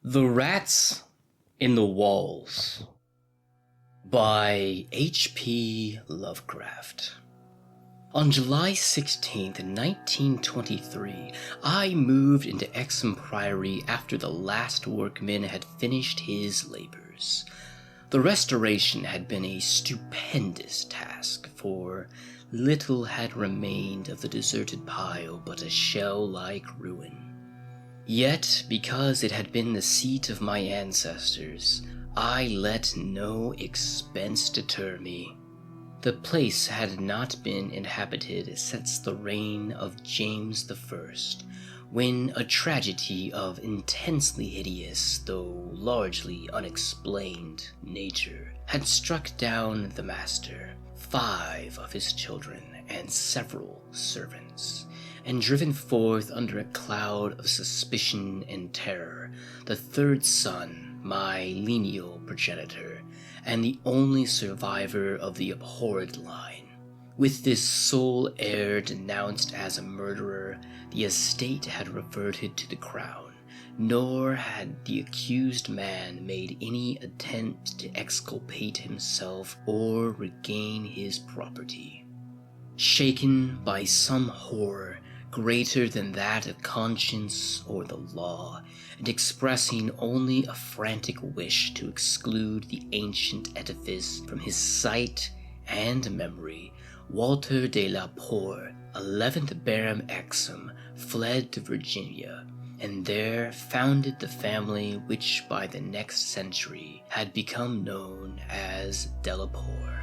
The Rats in the Walls by H.P. Lovecraft. On July 16th, 1923, I moved into Exham Priory after the last workman had finished his labors. The restoration had been a stupendous task, for little had remained of the deserted pile but a shell-like ruin. Yet, because it had been the seat of my ancestors, I let no expense deter me. The place had not been inhabited since the reign of James I, when a tragedy of intensely hideous, though largely unexplained, nature had struck down the master, 5 of his children, and several servants, and driven forth under a cloud of suspicion and terror the 3rd son, my lineal progenitor, and the only survivor of the abhorred line. With this sole heir denounced as a murderer, the estate had reverted to the crown, nor had the accused man made any attempt to exculpate himself or regain his property. Shaken by some horror greater than that of conscience or the law, and expressing only a frantic wish to exclude the ancient edifice from his sight and memory, Walter de la Poer, 11th Baron Exham, fled to Virginia, and there founded the family which by the next century had become known as de la Poer.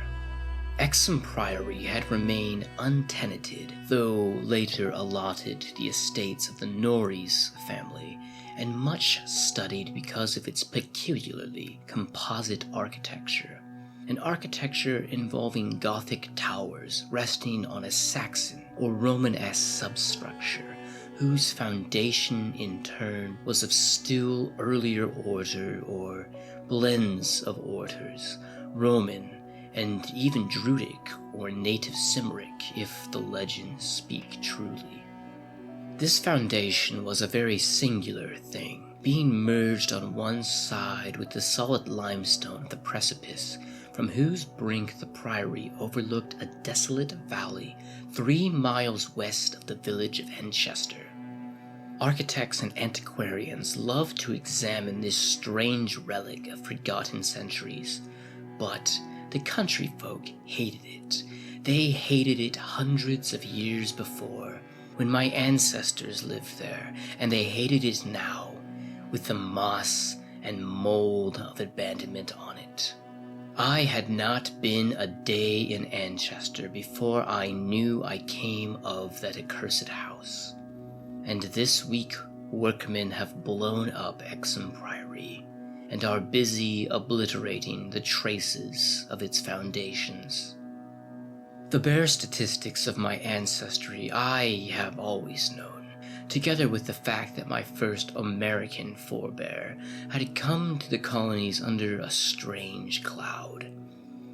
Exham Priory had remained untenanted, though later allotted to the estates of the Norris family, and much studied because of its peculiarly composite architecture, an architecture involving Gothic towers resting on a Saxon or Romanesque substructure, whose foundation in turn was of still earlier order or blends of orders, Roman, and even Druidic or native Cymric, if the legends speak truly. This foundation was a very singular thing, being merged on one side with the solid limestone of the precipice, from whose brink the priory overlooked a desolate valley 3 miles west of the village of Henchester. Architects and antiquarians loved to examine this strange relic of forgotten centuries, but the country folk hated it. They hated it hundreds of years before, when my ancestors lived there, and they hated it now, with the moss and mold of abandonment on it. I had not been a day in Anchester before I knew I came of that accursed house, and this week workmen have blown up Exham Priory, and are busy obliterating the traces of its foundations. The bare statistics of my ancestry I have always known, together with the fact that my first American forebear had come to the colonies under a strange cloud.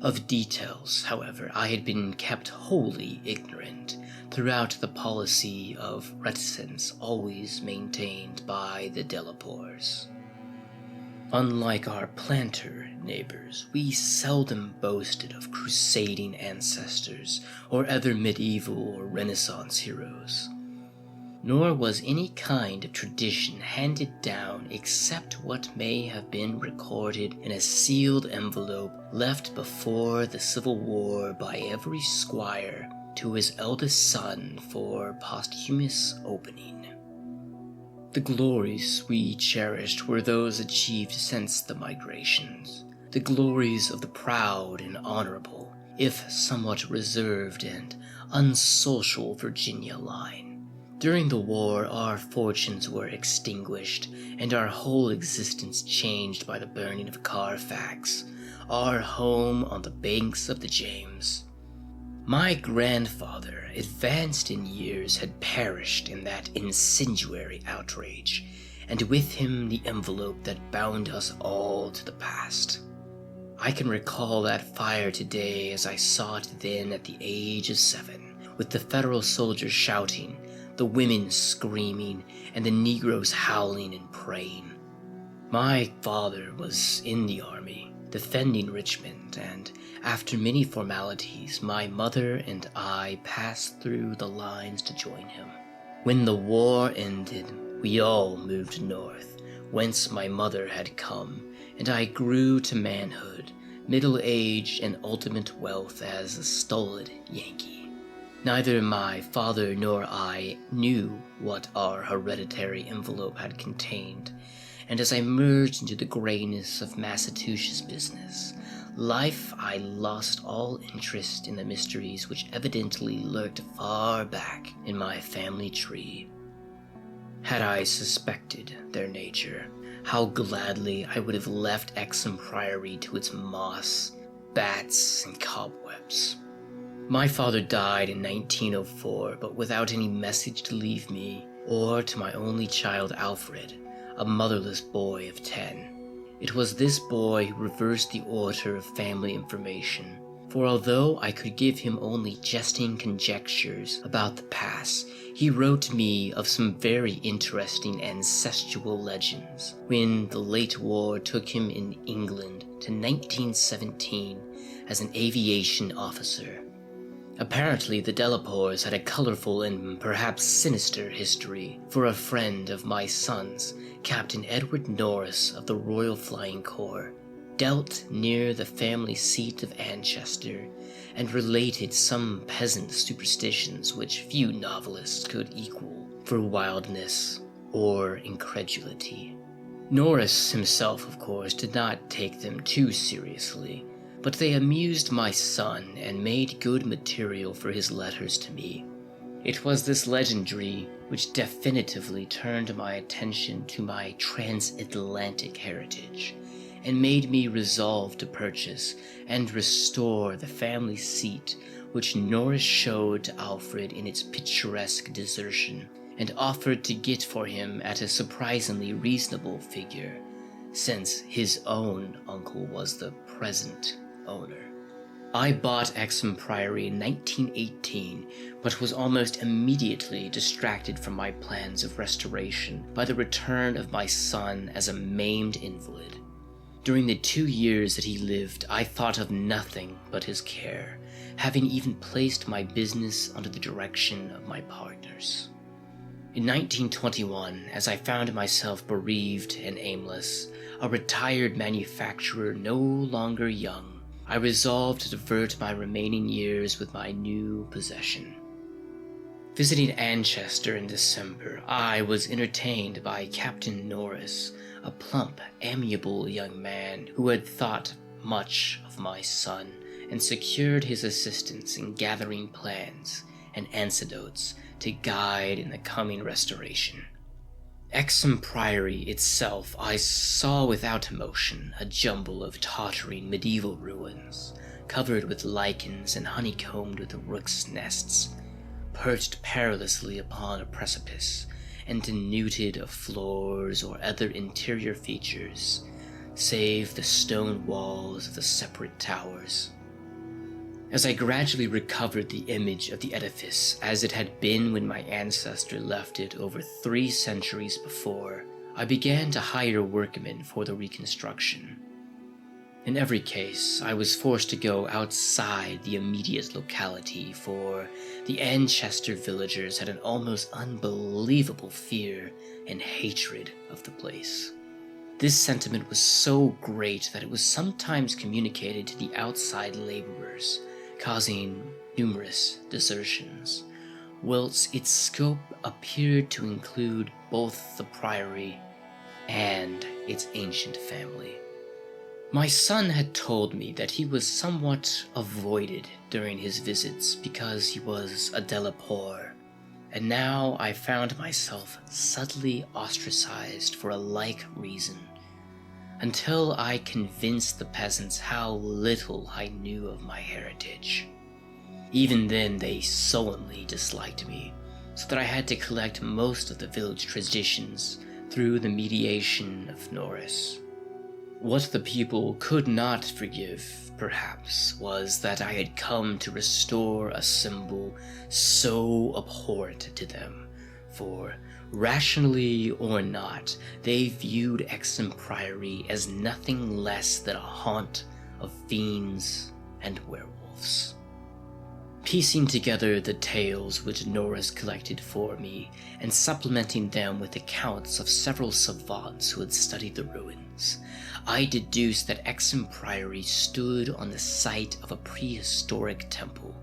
Of details, however, I had been kept wholly ignorant throughout the policy of reticence always maintained by the de la Poers. Unlike our planter neighbors, we seldom boasted of crusading ancestors or other medieval or Renaissance heroes. Nor was any kind of tradition handed down except what may have been recorded in a sealed envelope left before the Civil War by every squire to his eldest son for posthumous opening. The glories we cherished were those achieved since the migrations, the glories of the proud and honorable, if somewhat reserved and unsocial Virginia line. During the war, our fortunes were extinguished, and our whole existence changed by the burning of Carfax, our home on the banks of the James. My grandfather, advanced in years, had perished in that incendiary outrage, and with him the envelope that bound us all to the past. I can recall that fire today as I saw it then at the age of 7, with the Federal soldiers shouting, the women screaming, and the Negroes howling and praying. My father was in the army, defending Richmond, and after many formalities, my mother and I passed through the lines to join him. When the war ended, we all moved north, whence my mother had come, and I grew to manhood, middle age, and ultimate wealth as a stolid Yankee. Neither my father nor I knew what our hereditary envelope had contained, and as I merged into the grayness of Massachusetts business life, I lost all interest in the mysteries which evidently lurked far back in my family tree. Had I suspected their nature, how gladly I would have left Exham Priory to its moss, bats, and cobwebs. My father died in 1904, but without any message to leave me, or to my only child Alfred, a motherless boy of 10. It was this boy who reversed the order of family information, for although I could give him only jesting conjectures about the past, he wrote me of some very interesting ancestral legends when the late war took him in England to 1917 as an aviation officer. Apparently, the Delapours had a colorful and perhaps sinister history, for a friend of my son's, Captain Edward Norris of the Royal Flying Corps, dealt near the family seat of Anchester and related some peasant superstitions which few novelists could equal for wildness or incredulity. Norris himself, of course, did not take them too seriously, but they amused my son and made good material for his letters to me. It was this legendary which definitively turned my attention to my transatlantic heritage, and made me resolve to purchase and restore the family seat which Norris showed to Alfred in its picturesque desertion, and offered to get for him at a surprisingly reasonable figure, since his own uncle was the present owner. I bought Exham Priory in 1918, but was almost immediately distracted from my plans of restoration by the return of my son as a maimed invalid. During the 2 years that he lived, I thought of nothing but his care, having even placed my business under the direction of my partners. In 1921, as I found myself bereaved and aimless, a retired manufacturer no longer young, I resolved to divert my remaining years with my new possession. Visiting Anchester in December, I was entertained by Captain Norris, a plump, amiable young man who had thought much of my son and secured his assistance in gathering plans and antidotes to guide in the coming restoration. Exham Priory itself I saw without emotion, a jumble of tottering medieval ruins, covered with lichens and honeycombed with rooks' nests, perched perilously upon a precipice, and denuded of floors or other interior features, save the stone walls of the separate towers. As I gradually recovered the image of the edifice as it had been when my ancestor left it over 3 centuries before, I began to hire workmen for the reconstruction. In every case, I was forced to go outside the immediate locality, for the Anchester villagers had an almost unbelievable fear and hatred of the place. This sentiment was so great that it was sometimes communicated to the outside laborers, causing numerous desertions, whilst its scope appeared to include both the priory and its ancient family. My son had told me that he was somewhat avoided during his visits because he was a Delapour, and now I found myself subtly ostracized for a like reason, until I convinced the peasants how little I knew of my heritage. Even then they sullenly disliked me, so that I had to collect most of the village traditions through the mediation of Norris. What the people could not forgive, perhaps, was that I had come to restore a symbol so abhorrent to them, for Rationally or not, they viewed Exham Priory as nothing less than a haunt of fiends and werewolves. Piecing together the tales which Norris collected for me, and supplementing them with accounts of several savants who had studied the ruins, I deduced that Exham Priory stood on the site of a prehistoric temple,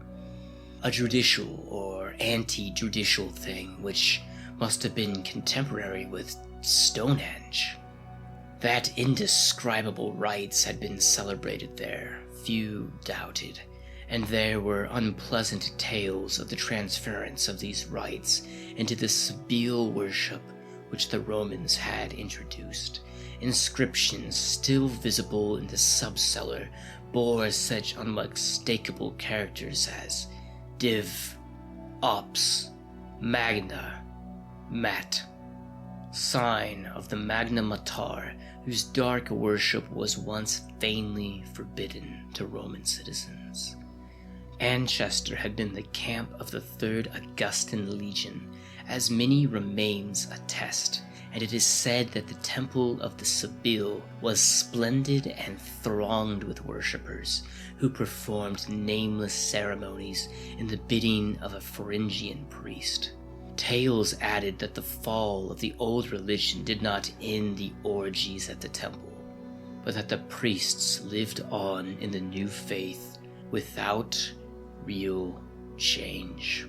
a judicial or anti-judicial thing which must have been contemporary with Stonehenge. That indescribable rites had been celebrated there, few doubted, and there were unpleasant tales of the transference of these rites into the Sibyl worship which the Romans had introduced. Inscriptions still visible in the subcellar bore such unmistakable characters as Div, Ops, Magna, Mat, sign of the Magna Mater, whose dark worship was once vainly forbidden to Roman citizens. Anchester had been the camp of the 3rd Augustan Legion, as many remains attest, and it is said that the temple of the Sibyl was splendid and thronged with worshippers, who performed nameless ceremonies in the bidding of a Phrygian priest. Tales added that the fall of the old religion did not end the orgies at the temple, but that the priests lived on in the new faith without real change.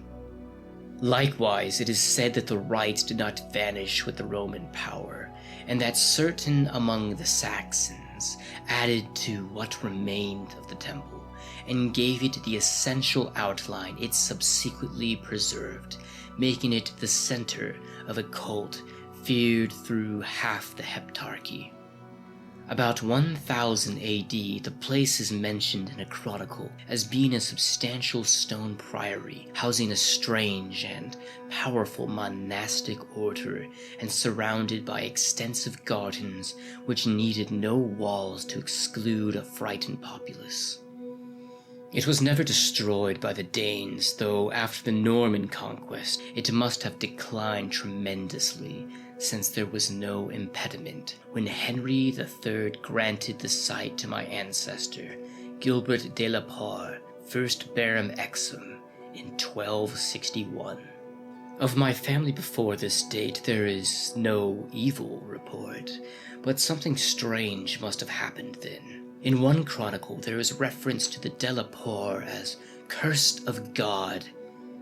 Likewise, it is said that the rites did not vanish with the Roman power, and that certain among the Saxons added to what remained of the temple, and gave it the essential outline it subsequently preserved, making it the center of a cult feared through half the Heptarchy. About 1000 AD, the place is mentioned in a chronicle as being a substantial stone priory, housing a strange and powerful monastic order, and surrounded by extensive gardens which needed no walls to exclude a frightened populace. It was never destroyed by the Danes, though after the Norman conquest it must have declined tremendously, since there was no impediment when Henry III granted the site to my ancestor, Gilbert de la Parre, 1st Baron Exham, in 1261. Of my family before this date there is no evil report, but something strange must have happened then. In one chronicle there is reference to the de la Parre as cursed of God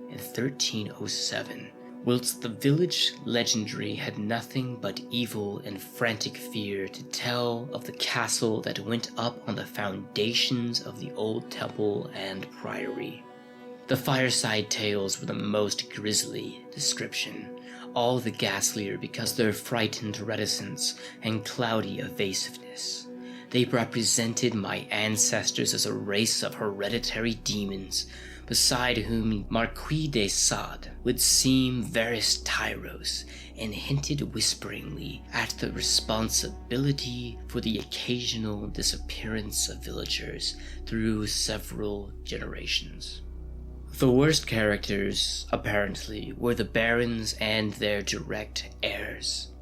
in 1307, whilst the village legendary had nothing but evil and frantic fear to tell of the castle that went up on the foundations of the old temple and priory. The fireside tales were the most grisly description, all the ghastlier because of their frightened reticence and cloudy evasiveness. They represented my ancestors as a race of hereditary demons, beside whom Marquis de Sade would seem Verus Tyros, and hinted whisperingly at the responsibility for the occasional disappearance of villagers through several generations. The worst characters, apparently, were the barons and their direct heirs.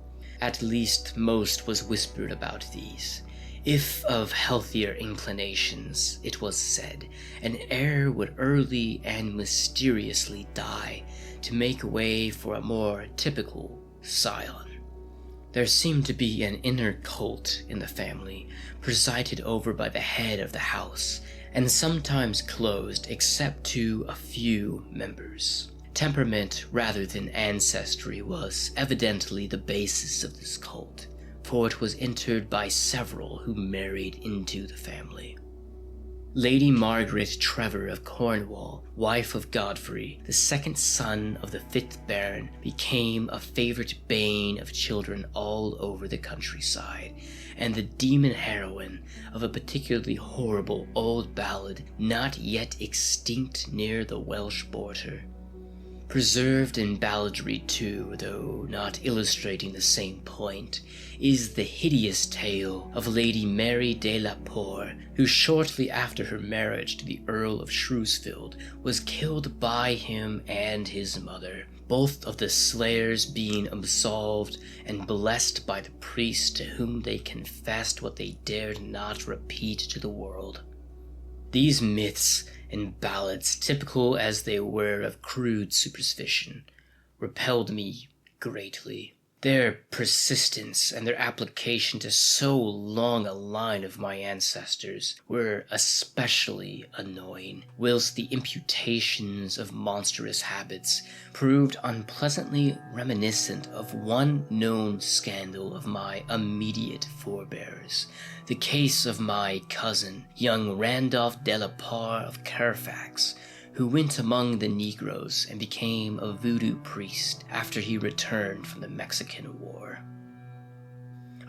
At least most was whispered about these. If of healthier inclinations, it was said, an heir would early and mysteriously die to make way for a more typical scion. There seemed to be an inner cult in the family, presided over by the head of the house, and sometimes closed except to a few members. Temperament rather than ancestry was evidently the basis of this cult, for it was entered by several who married into the family. Lady Margaret Trevor of Cornwall, wife of Godfrey, the second son of the 5th Baron, became a favorite bane of children all over the countryside, and the demon heroine of a particularly horrible old ballad not yet extinct near the Welsh border. Preserved in balladry too, though not illustrating the same point, is the hideous tale of Lady Mary de la Poer, who shortly after her marriage to the Earl of Shrewsfield was killed by him and his mother, both of the slayers being absolved and blessed by the priest to whom they confessed what they dared not repeat to the world. These myths and ballads, typical as they were of crude superstition, repelled me greatly. Their persistence and their application to so long a line of my ancestors were especially annoying, whilst the imputations of monstrous habits proved unpleasantly reminiscent of one known scandal of my immediate forebears, the case of my cousin, young Randolph de la Poer of Carfax, who went among the Negroes and became a voodoo priest after he returned from the Mexican War.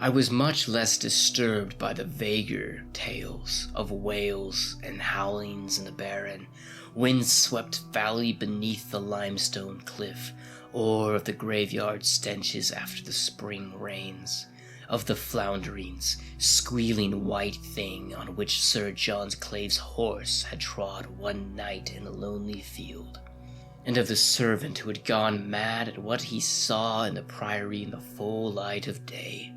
I was much less disturbed by the vaguer tales of wails and howlings in the barren, wind-swept valley beneath the limestone cliff, or of the graveyard stenches after the spring rains, of the flounderings, squealing white thing on which Sir John Clave's horse had trod one night in a lonely field, and of the servant who had gone mad at what he saw in the priory in the full light of day.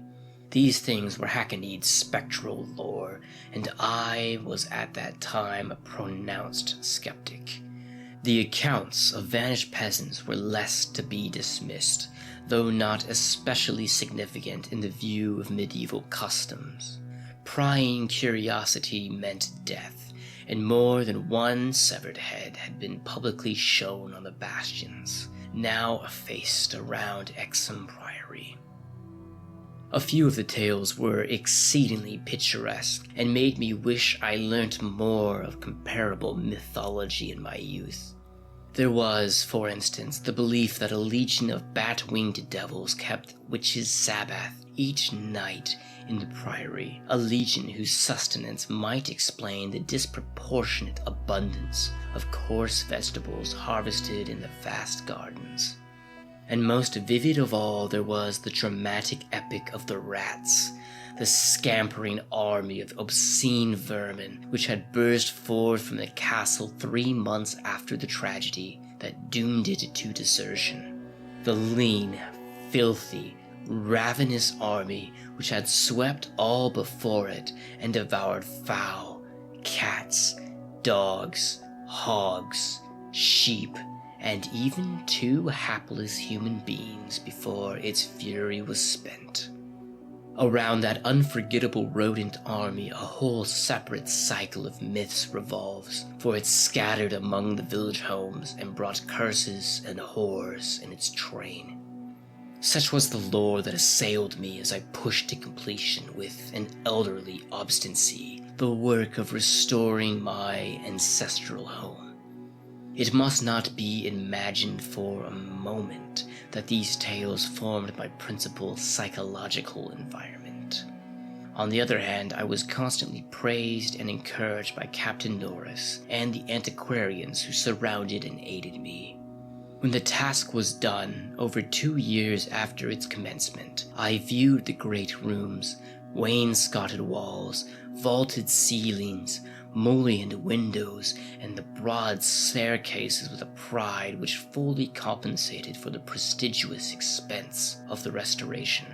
These things were hackneyed spectral lore, and I was at that time a pronounced skeptic. The accounts of vanished peasants were less to be dismissed, though not especially significant in the view of medieval customs. Prying curiosity meant death, and more than one severed head had been publicly shown on the bastions, now effaced around Exham Priory. A few of the tales were exceedingly picturesque, and made me wish I learnt more of comparable mythology in my youth. There was, for instance, the belief that a legion of bat-winged devils kept witches' Sabbath each night in the priory, a legion whose sustenance might explain the disproportionate abundance of coarse vegetables harvested in the vast gardens. And most vivid of all, there was the dramatic epic of the rats, the scampering army of obscene vermin which had burst forth from the castle 3 months after the tragedy that doomed it to desertion. The lean, filthy, ravenous army which had swept all before it and devoured fowl, cats, dogs, hogs, sheep, and even 2 hapless human beings before its fury was spent. Around that unforgettable rodent army a whole separate cycle of myths revolves, for it scattered among the village homes and brought curses and horrors in its train. Such was the lore that assailed me as I pushed to completion with an elderly obstinacy the work of restoring my ancestral home. It must not be imagined for a moment that these tales formed my principal psychological environment. On the other hand, I was constantly praised and encouraged by Captain Norris and the antiquarians who surrounded and aided me. When the task was done, over 2 years after its commencement, I viewed the great rooms, wainscoted walls, vaulted ceilings, mullioned windows, and the broad staircases with a pride which fully compensated for the prestigious expense of the restoration.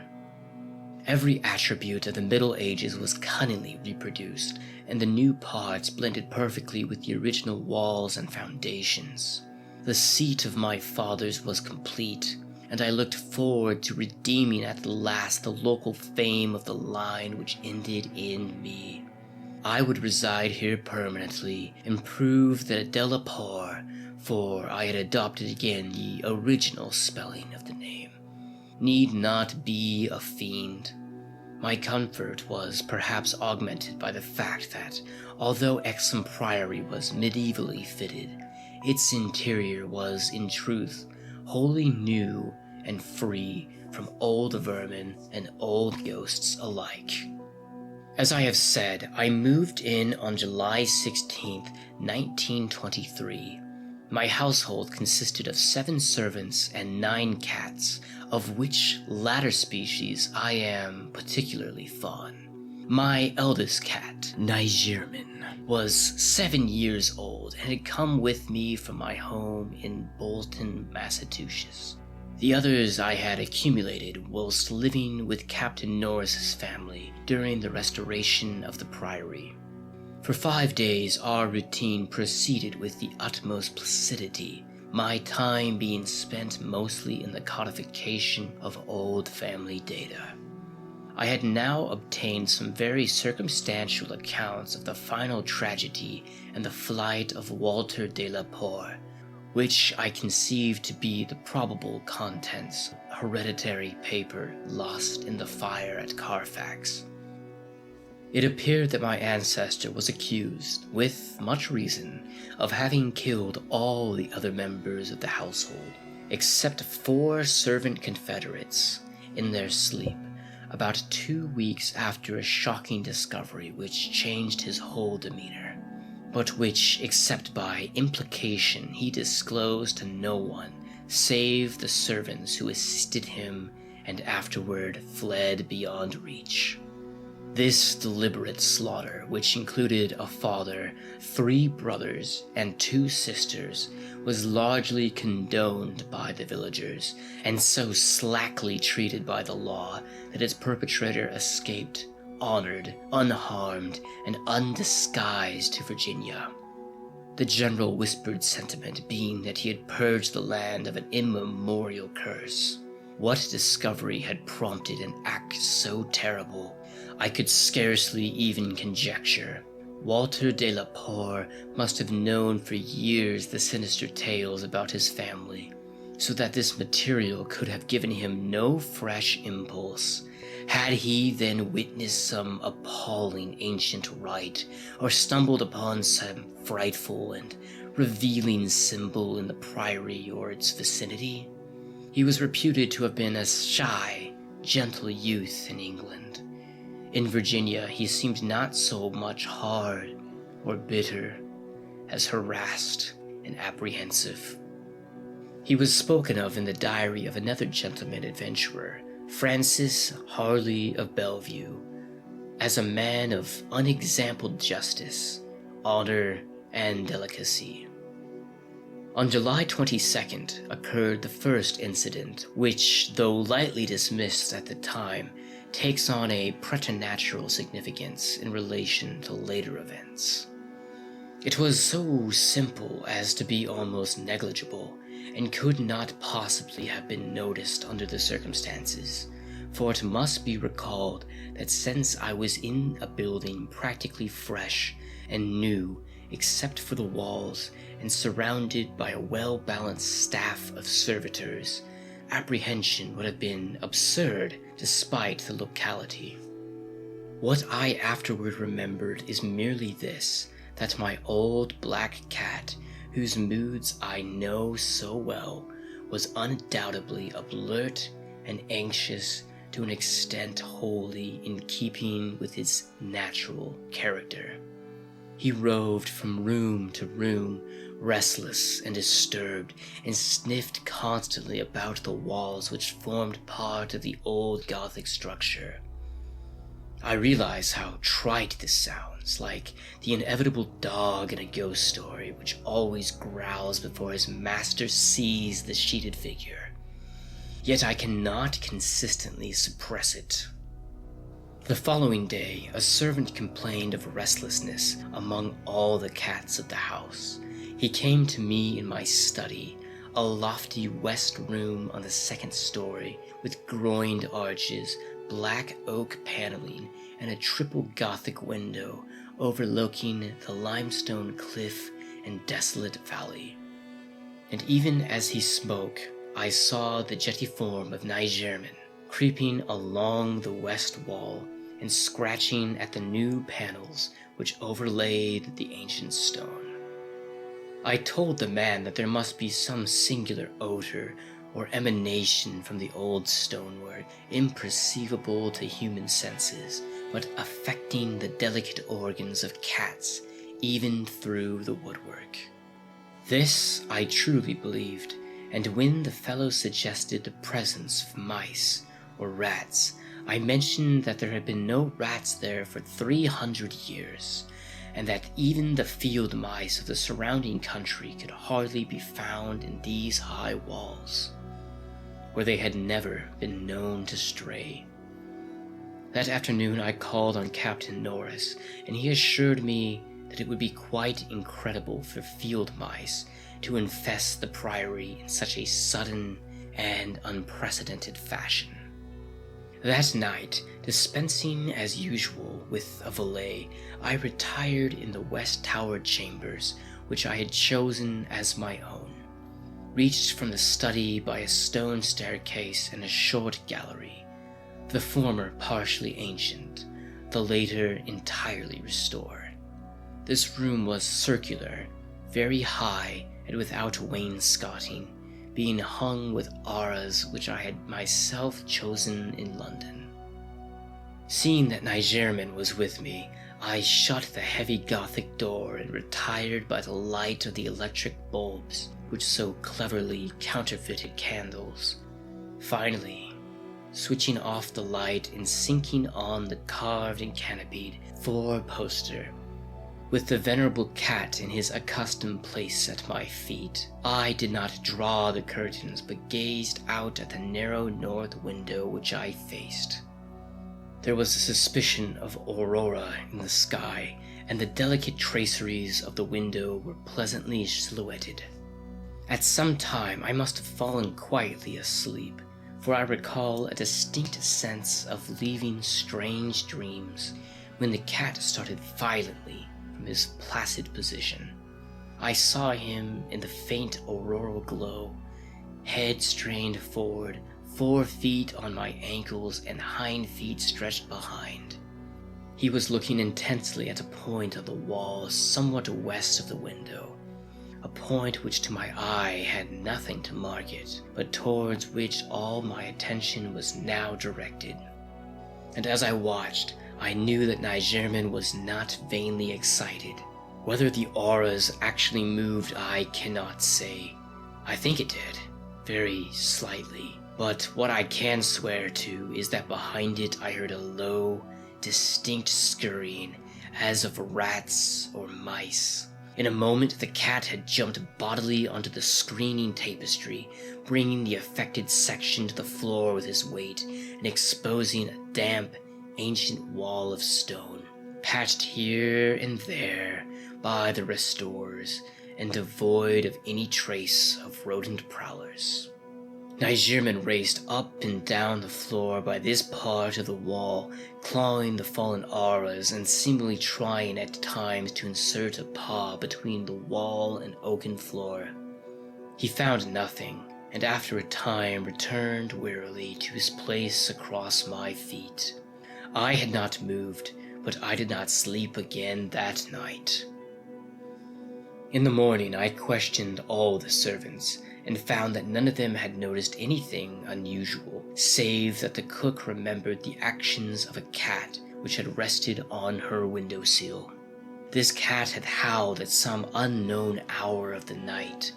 Every attribute of the Middle Ages was cunningly reproduced, and the new parts blended perfectly with the original walls and foundations. The seat of my fathers was complete, and I looked forward to redeeming at the last the local fame of the line which ended in me. I would reside here permanently and prove that de la Poer, for I had adopted again the original spelling of the name, need not be a fiend. My comfort was perhaps augmented by the fact that, although Exham Priory was medievally fitted, its interior was, in truth, wholly new and free from old vermin and old ghosts alike. As I have said, I moved in on July 16th, 1923. My household consisted of 7 servants and 9 cats, of which latter species I am particularly fond. My eldest cat, Nigerman, was 7 years old and had come with me from my home in Bolton, Massachusetts. The others I had accumulated whilst living with Captain Norris's family during the restoration of the priory. For 5 days our routine proceeded with the utmost placidity, my time being spent mostly in the codification of old family data. I had now obtained some very circumstantial accounts of the final tragedy and the flight of Walter de la Poer, which I conceived to be the probable contents of a hereditary paper lost in the fire at Carfax. It appeared that my ancestor was accused, with much reason, of having killed all the other members of the household, except 4 servant confederates, in their sleep, about 2 weeks after a shocking discovery which changed his whole demeanor, but which, except by implication, he disclosed to no one, save the servants who assisted him and afterward fled beyond reach. This deliberate slaughter, which included a father, 3 brothers, and 2 sisters, was largely condoned by the villagers, and so slackly treated by the law that its perpetrator escaped, honored, unharmed, and undisguised to Virginia. The general whispered sentiment being that he had purged the land of an immemorial curse. What discovery had prompted an act so terrible, I could scarcely even conjecture. Walter de la Poer must have known for years the sinister tales about his family, so that this material could have given him no fresh impulse. Had he then witnessed some appalling ancient rite, or stumbled upon some frightful and revealing symbol in the priory or its vicinity? He was reputed to have been a shy, gentle youth in England. In Virginia, he seemed not so much hard or bitter as harassed and apprehensive. He was spoken of in the diary of another gentleman adventurer, Francis Harley of Bellevue, as a man of unexampled justice, honor, and delicacy. On July 22nd occurred the first incident, which, though lightly dismissed at the time, takes on a preternatural significance in relation to later events. It was so simple as to be almost negligible, and could not possibly have been noticed under the circumstances, for it must be recalled that since I was in a building practically fresh and new except for the walls and surrounded by a well-balanced staff of servitors, apprehension would have been absurd despite the locality. What I afterward remembered is merely this, that my old black cat, whose moods I know so well, was undoubtedly alert and anxious to an extent wholly in keeping with his natural character. He roved from room to room, restless and disturbed, and sniffed constantly about the walls which formed part of the old Gothic structure. I realize how trite this sounds, like the inevitable dog in a ghost story which always growls before his master sees the sheeted figure. Yet I cannot consistently suppress it. The following day, a servant complained of restlessness among all the cats of the house. He came to me in my study, a lofty west room on the 2nd story, with groined arches, black oak paneling, and a triple Gothic window overlooking the limestone cliff and desolate valley. And even as he spoke, I saw the jetty form of Nigerman creeping along the west wall and scratching at the new panels which overlaid the ancient stone. I told the man that there must be some singular odor or emanation from the old stonework, imperceivable to human senses, but affecting the delicate organs of cats even through the woodwork. This I truly believed, and when the fellow suggested the presence of mice or rats, I mentioned that there had been no rats there for 300 years, and that even the field mice of the surrounding country could hardly be found in these high walls, where they had never been known to stray. That afternoon I called on Captain Norris, and he assured me that it would be quite incredible for field mice to infest the priory in such a sudden and unprecedented fashion. That night, dispensing as usual with a valet, I retired in the West Tower chambers, which I had chosen as my own, reached from the study by a stone staircase and a short gallery, the former partially ancient, the later entirely restored. This room was circular, very high and without wainscoting, being hung with arras which I had myself chosen in London. Seeing that Nigerman was with me, I shut the heavy Gothic door and retired by the light of the electric bulbs which so cleverly counterfeited candles. Finally, switching off the light and sinking on the carved and canopied four-poster, with the venerable cat in his accustomed place at my feet, I did not draw the curtains but gazed out at the narrow north window which I faced. There was a suspicion of aurora in the sky, and the delicate traceries of the window were pleasantly silhouetted. At some time I must have fallen quietly asleep, for I recall a distinct sense of leaving strange dreams when the cat started violently from his placid position. I saw him in the faint auroral glow, head strained forward, 4 feet on my ankles and hind feet stretched behind. He was looking intensely at a point of the wall somewhat west of the window, a point which to my eye had nothing to mark it, but towards which all my attention was now directed. And as I watched, I knew that Nigerman was not vainly excited. Whether the auras actually moved I cannot say. I think it did, very slightly. But what I can swear to is that behind it I heard a low, distinct scurrying, as of rats or mice. In a moment the cat had jumped bodily onto the screening tapestry, bringing the affected section to the floor with his weight, and exposing a damp, ancient wall of stone, patched here and there by the restorers, and devoid of any trace of rodent prowlers. Nigerman raced up and down the floor by this part of the wall, clawing the fallen auras and seemingly trying at times to insert a paw between the wall and oaken floor. He found nothing, and after a time returned wearily to his place across my feet. I had not moved, but I did not sleep again that night. In the morning I questioned all the servants, and found that none of them had noticed anything unusual, save that the cook remembered the actions of a cat which had rested on her windowsill. This cat had howled at some unknown hour of the night,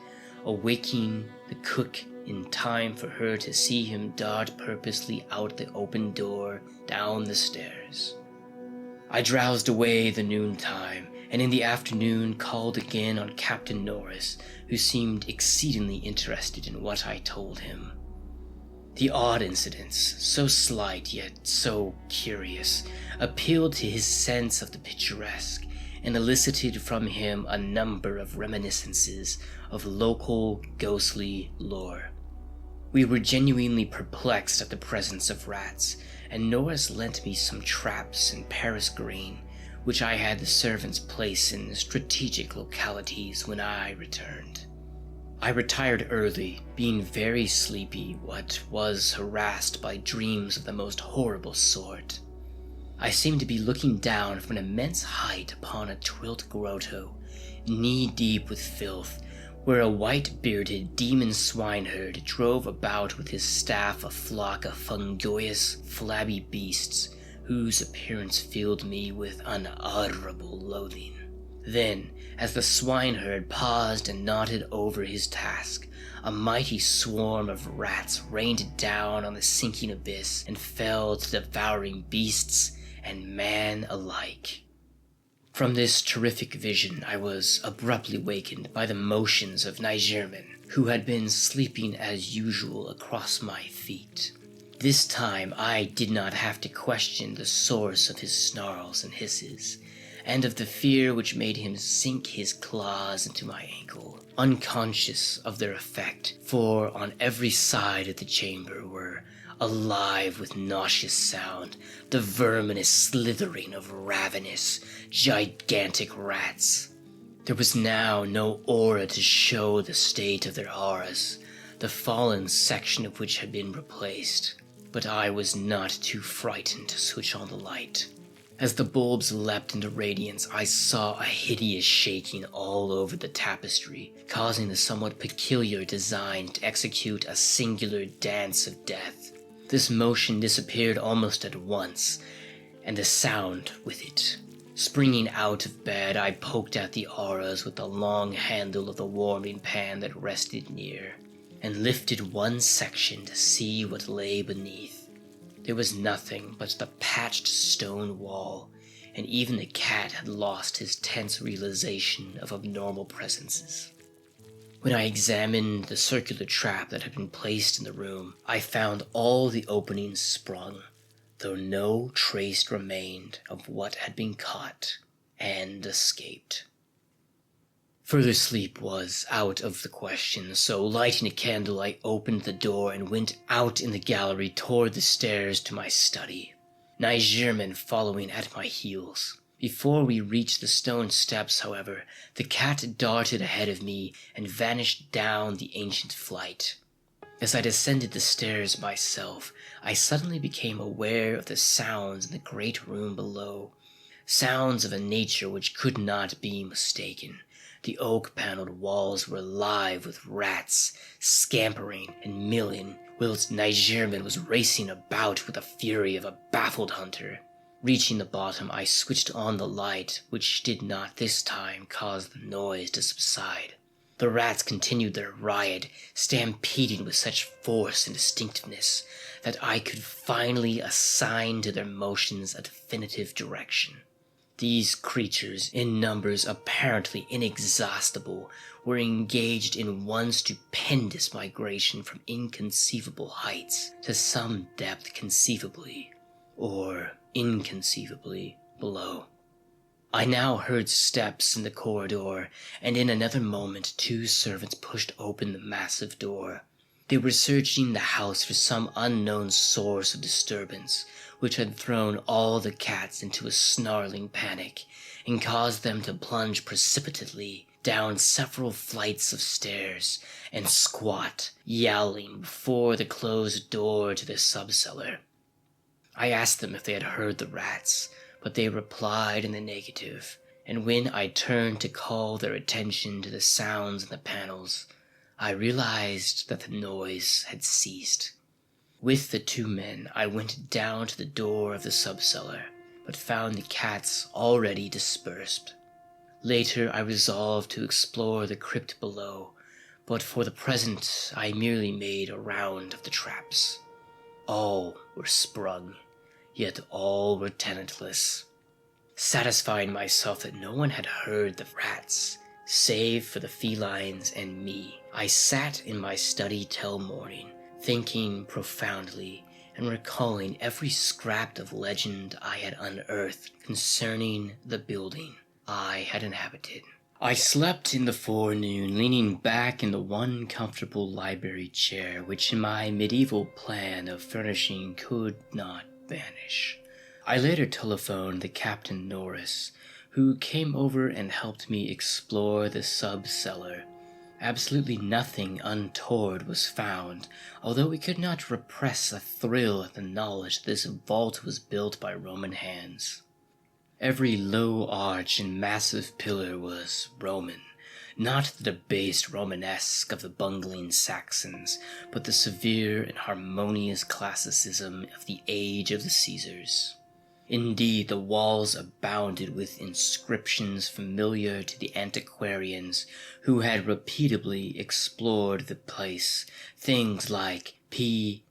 awaking the cook in time for her to see him dart purposely out the open door down the stairs. I drowsed away the noontime, and in the afternoon called again on Captain Norris, who seemed exceedingly interested in what I told him. The odd incidents, so slight yet so curious, appealed to his sense of the picturesque, and elicited from him a number of reminiscences of local ghostly lore. We were genuinely perplexed at the presence of rats, and Norris lent me some traps in Paris green, which I had the servants place in strategic localities when I returned. I retired early, being very sleepy, but was harassed by dreams of the most horrible sort. I seemed to be looking down from an immense height upon a twilit grotto, knee-deep with filth, where a white-bearded demon swineherd drove about with his staff a flock of fungoious, flabby beasts, whose appearance filled me with unutterable loathing. Then, as the swineherd paused and nodded over his task, a mighty swarm of rats rained down on the sinking abyss and fell to devouring beasts and man alike. From this terrific vision, I was abruptly wakened by the motions of Nigerman, who had been sleeping as usual across my feet. This time, I did not have to question the source of his snarls and hisses, and of the fear which made him sink his claws into my ankle, unconscious of their effect, for on every side of the chamber were alive with nauseous sound, the verminous slithering of ravenous, gigantic rats. There was now no aura to show the state of their auras, the fallen section of which had been replaced, but I was not too frightened to switch on the light. As the bulbs leapt into radiance, I saw a hideous shaking all over the tapestry, causing the somewhat peculiar design to execute a singular dance of death. This motion disappeared almost at once, and the sound with it. Springing out of bed, I poked at the auras with the long handle of the warming pan that rested near, and lifted one section to see what lay beneath. There was nothing but the patched stone wall, and even the cat had lost his tense realization of abnormal presences. When I examined the circular trap that had been placed in the room, I found all the openings sprung, though no trace remained of what had been caught and escaped. Further sleep was out of the question, so lighting a candle, I opened the door and went out in the gallery toward the stairs to my study, Nigerman following at my heels. Before we reached the stone steps, however, the cat darted ahead of me and vanished down the ancient flight. As I descended the stairs myself, I suddenly became aware of the sounds in the great room below, sounds of a nature which could not be mistaken. The oak-paneled walls were alive with rats, scampering and milling, whilst Nigerman was racing about with the fury of a baffled hunter. Reaching the bottom, I switched on the light, which did not this time cause the noise to subside. The rats continued their riot, stampeding with such force and distinctiveness that I could finally assign to their motions a definitive direction. These creatures, in numbers apparently inexhaustible, were engaged in one stupendous migration from inconceivable heights to some depth conceivably, or inconceivably, below. I now heard steps in the corridor, and in another moment 2 servants pushed open the massive door. They were searching the house for some unknown source of disturbance, which had thrown all the cats into a snarling panic, and caused them to plunge precipitately down several flights of stairs, and squat, yowling, before the closed door to the subcellar. I asked them if they had heard the rats, but they replied in the negative, and when I turned to call their attention to the sounds in the panels, I realized that the noise had ceased. With the 2 men, I went down to the door of the subcellar, but found the cats already dispersed. Later, I resolved to explore the crypt below, but for the present, I merely made a round of the traps. All were sprung, yet all were tenantless. Satisfying myself that no one had heard the rats, save for the felines and me, I sat in my study till morning, thinking profoundly and recalling every scrap of legend I had unearthed concerning the building I had inhabited. I slept in the forenoon, leaning back in the one comfortable library chair which in my medieval plan of furnishing could not vanish. I later telephoned the Captain Norris, who came over and helped me explore the sub-cellar. Absolutely nothing untoward was found, although we could not repress a thrill at the knowledge that this vault was built by Roman hands. Every low arch and massive pillar was Roman, not the debased Romanesque of the bungling Saxons, but the severe and harmonious classicism of the age of the Caesars. Indeed, the walls abounded with inscriptions familiar to the antiquarians who had repeatedly explored the place. Things like P-G-E-T-A,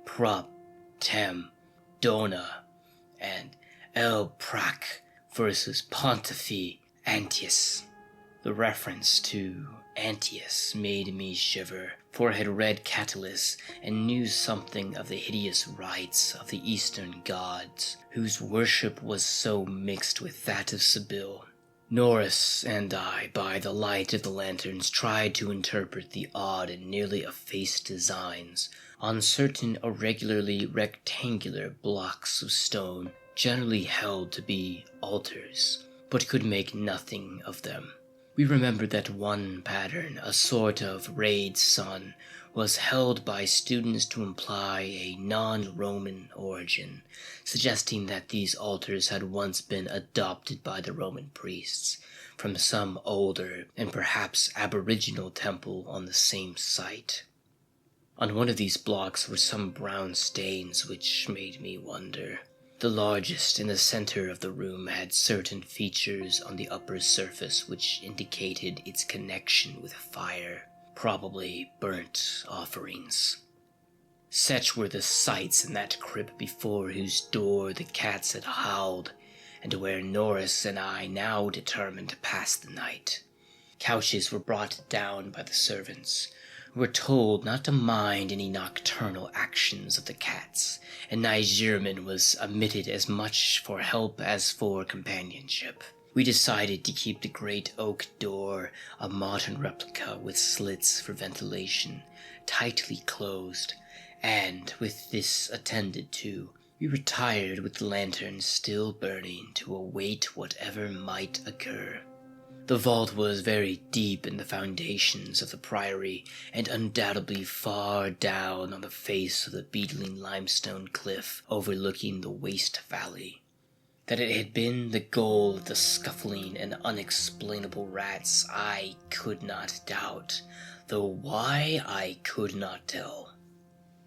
Prop, Tem, Dona, and El Prac versus Pontifi Antius. The reference to Antius made me shiver, for I had read Catullus and knew something of the hideous rites of the Eastern gods, whose worship was so mixed with that of Sibyl. Norris and I, by the light of the lanterns, tried to interpret the odd and nearly effaced designs on certain irregularly rectangular blocks of stone generally held to be altars, but could make nothing of them. We remembered that one pattern, a sort of rayed sun, was held by students to imply a non-Roman origin, suggesting that these altars had once been adopted by the Roman priests from some older and perhaps aboriginal temple on the same site. On one of these blocks were some brown stains which made me wonder. The largest in the center of the room had certain features on the upper surface which indicated its connection with fire, probably burnt offerings. Such were the sights in that crypt before whose door the cats had howled, and where Norris and I now determined to pass the night. Couches were brought down by the servants, who were told not to mind any nocturnal actions of the cats, and Nigerman was omitted as much for help as for companionship. We decided to keep the great oak door, a modern replica with slits for ventilation, tightly closed, and, with this attended to, we retired with the lanterns still burning to await whatever might occur. The vault was very deep in the foundations of the priory, and undoubtedly far down on the face of the beetling limestone cliff overlooking the waste valley. That it had been the goal of the scuffling and unexplainable rats I could not doubt, though why I could not tell.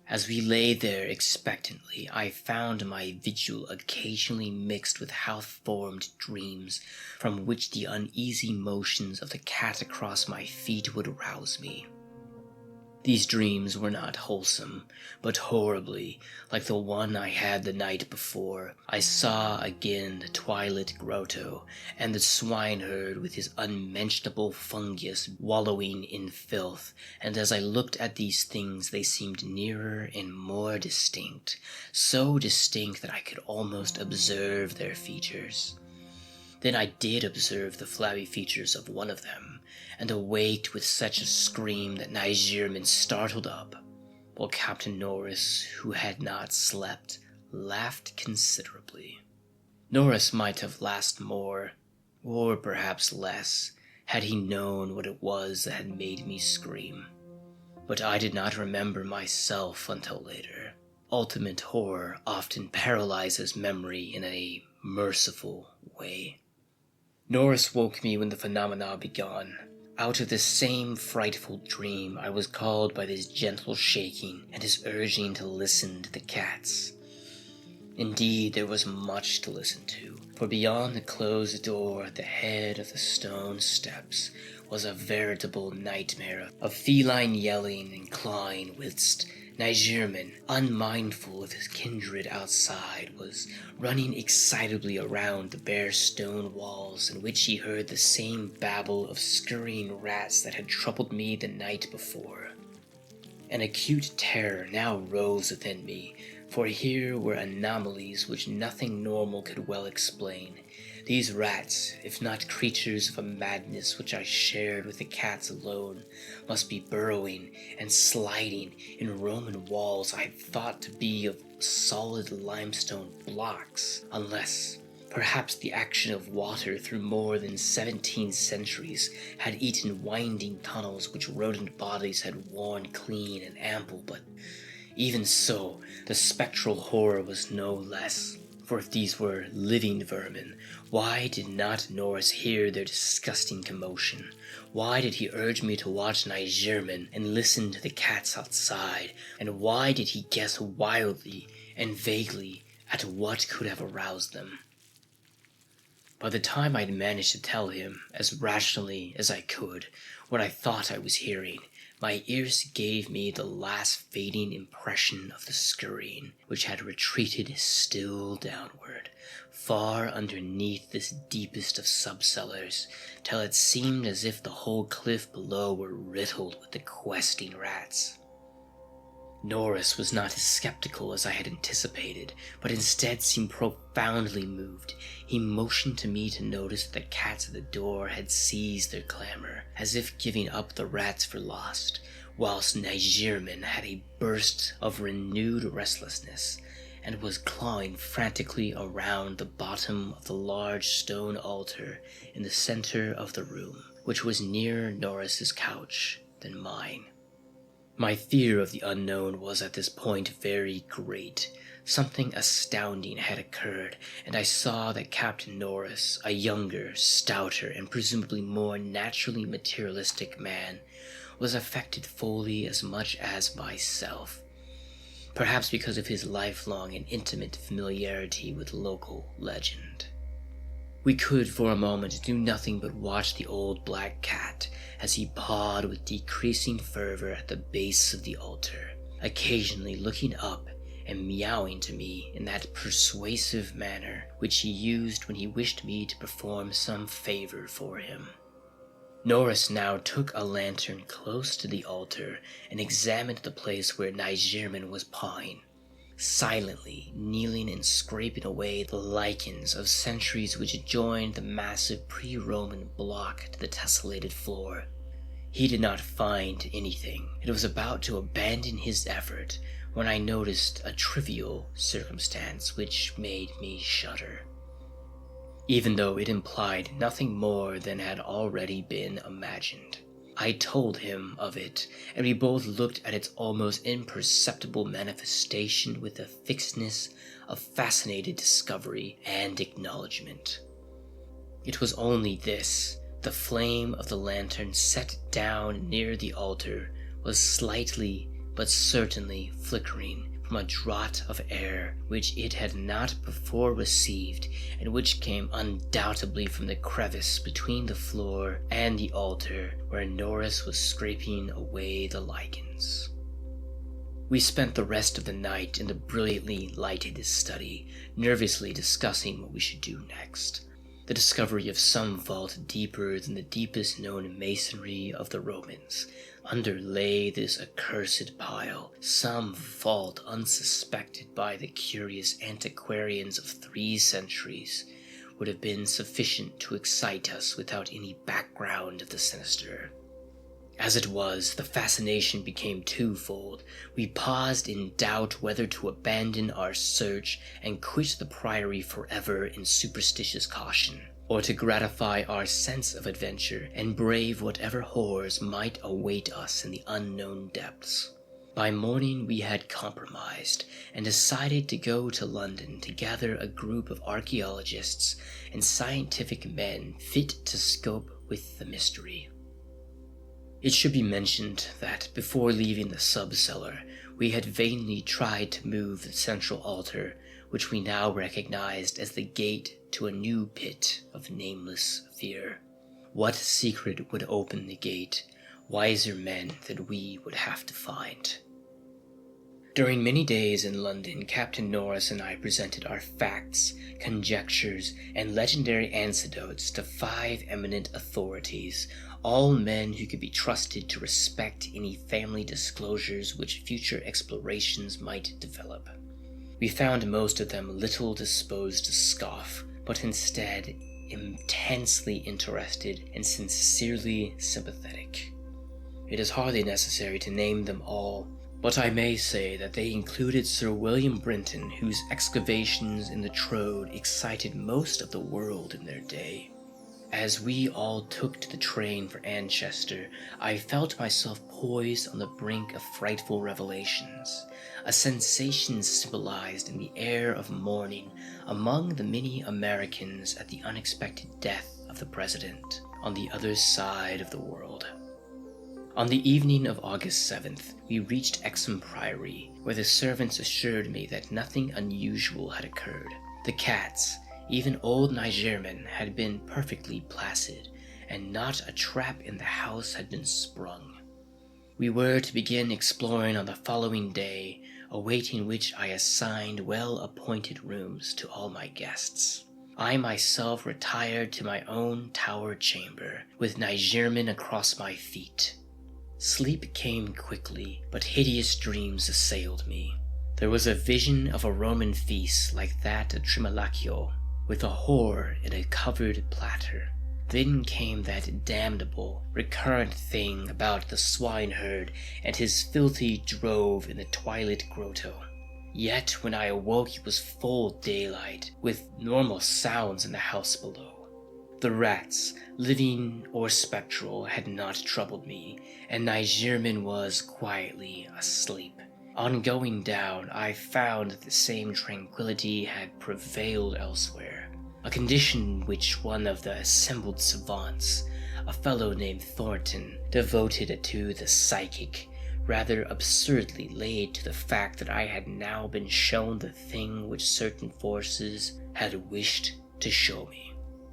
As we lay there expectantly, I found my vigil occasionally mixed with half-formed dreams from which the uneasy motions of the cat across my feet would arouse me. These dreams were not wholesome, but horribly like the one I had the night before. I saw again the twilit grotto, and the swineherd with his unmentionable fungus wallowing in filth, and as I looked at these things they seemed nearer and more distinct, so distinct that I could almost observe their features. Then I did observe the flabby features of one of them, and awaked with such a scream that Nigerman startled up, while Captain Norris, who had not slept, laughed considerably. Norris might have laughed more, or perhaps less, had he known what it was that had made me scream. But I did not remember myself until later. Ultimate horror often paralyzes memory in a merciful way. Norris woke me when the phenomena began. Out of this same frightful dream, I was called by this gentle shaking and his urging to listen to the cats. Indeed, there was much to listen to, for beyond the closed door at the head of the stone steps was a veritable nightmare of feline yelling and clawing, whilst Nigerman, unmindful of his kindred outside, was running excitably around the bare stone walls in which he heard the same babble of scurrying rats that had troubled me the night before. An acute terror now rose within me, for here were anomalies which nothing normal could well explain. These rats, if not creatures of a madness which I shared with the cats alone, must be burrowing and sliding in Roman walls I had thought to be of solid limestone blocks, unless perhaps the action of water through more than 17 centuries had eaten winding tunnels which rodent bodies had worn clean and ample, but even so, the spectral horror was no less. For if these were living vermin, why did not Norris hear their disgusting commotion? Why did he urge me to watch Nigerman and listen to the cats outside? And why did he guess wildly and vaguely at what could have aroused them. By the time I'd managed to tell him, as rationally as I could, what I thought I was hearing, my ears gave me the last fading impression of the scurrying, which had retreated still downward, far underneath this deepest of subcellars, till it seemed as if the whole cliff below were riddled with the questing rats. Norris was not as skeptical as I had anticipated, but instead seemed profoundly moved. He motioned to me to notice that the cats at the door had ceased their clamor, as if giving up the rats for lost, whilst Nigerman had a burst of renewed restlessness, and was clawing frantically around the bottom of the large stone altar in the center of the room, which was nearer Norris's couch than mine. My fear of the unknown was at this point very great. Something astounding had occurred, and I saw that Captain Norris, a younger, stouter, and presumably more naturally materialistic man, was affected fully as much as myself, perhaps because of his lifelong and intimate familiarity with local legend. We could, for a moment, do nothing but watch the old black cat as he pawed with decreasing fervor at the base of the altar, occasionally looking up and meowing to me in that persuasive manner which he used when he wished me to perform some favor for him. Norris now took a lantern close to the altar and examined the place where Nigerman was pawing, silently kneeling and scraping away the lichens of centuries which adjoined the massive pre-Roman block to the tessellated floor. He did not find anything, and was about to abandon his effort when I noticed a trivial circumstance which made me shudder, even though it implied nothing more than had already been imagined. I told him of it, and we both looked at its almost imperceptible manifestation with the fixedness of fascinated discovery and acknowledgement. It was only this: the flame of the lantern set down near the altar was slightly but certainly flickering from a draught of air which it had not before received, and which came undoubtedly from the crevice between the floor and the altar where Norris was scraping away the lichens. We spent the rest of the night in the brilliantly lighted study, nervously discussing what we should do next. The discovery of some vault deeper than the deepest known masonry of the Romans underlay this accursed pile, some vault unsuspected by the curious antiquarians of 3 centuries, would have been sufficient to excite us without any background of the sinister. As it was, the fascination became twofold. We paused in doubt whether to abandon our search and quit the priory forever in superstitious caution, or to gratify our sense of adventure and brave whatever horrors might await us in the unknown depths. By morning we had compromised, and decided to go to London to gather a group of archaeologists and scientific men fit to scope with the mystery. It should be mentioned that before leaving the sub-cellar, we had vainly tried to move the central altar, which we now recognized as the gate to a new pit of nameless fear. What secret would open the gate? Wiser men than we would have to find. During many days in London, Captain Norris and I presented our facts, conjectures, and legendary anecdotes to 5 eminent authorities, all men who could be trusted to respect any family disclosures which future explorations might develop. We found most of them little disposed to scoff, but instead intensely interested and sincerely sympathetic. It is hardly necessary to name them all, but I may say that they included Sir William Brinton, whose excavations in the Troad excited most of the world in their day. As we all took to the train for Anchester, I felt myself poised on the brink of frightful revelations, a sensation symbolized in the air of mourning among the many Americans at the unexpected death of the President on the other side of the world. On the evening of August 7th, we reached Exham Priory, where the servants assured me that nothing unusual had occurred. The cats, even old Nigerman, had been perfectly placid, and not a trap in the house had been sprung. We were to begin exploring on the following day, awaiting which I assigned well-appointed rooms to all my guests. I myself retired to my own tower chamber, with Nigerman across my feet. Sleep came quickly, but hideous dreams assailed me. There was a vision of a Roman feast like that at Trimalaccio, with a whore in a covered platter. Then came that damnable, recurrent thing about the swineherd and his filthy drove in the twilit grotto. Yet when I awoke it was full daylight, with normal sounds in the house below. The rats, living or spectral, had not troubled me, and Nigerman was quietly asleep. On going down, I found that the same tranquility had prevailed elsewhere, a condition which one of the assembled savants, a fellow named Thornton, devoted to the psychic, rather absurdly laid to the fact that I had now been shown the thing which certain forces had wished to show me.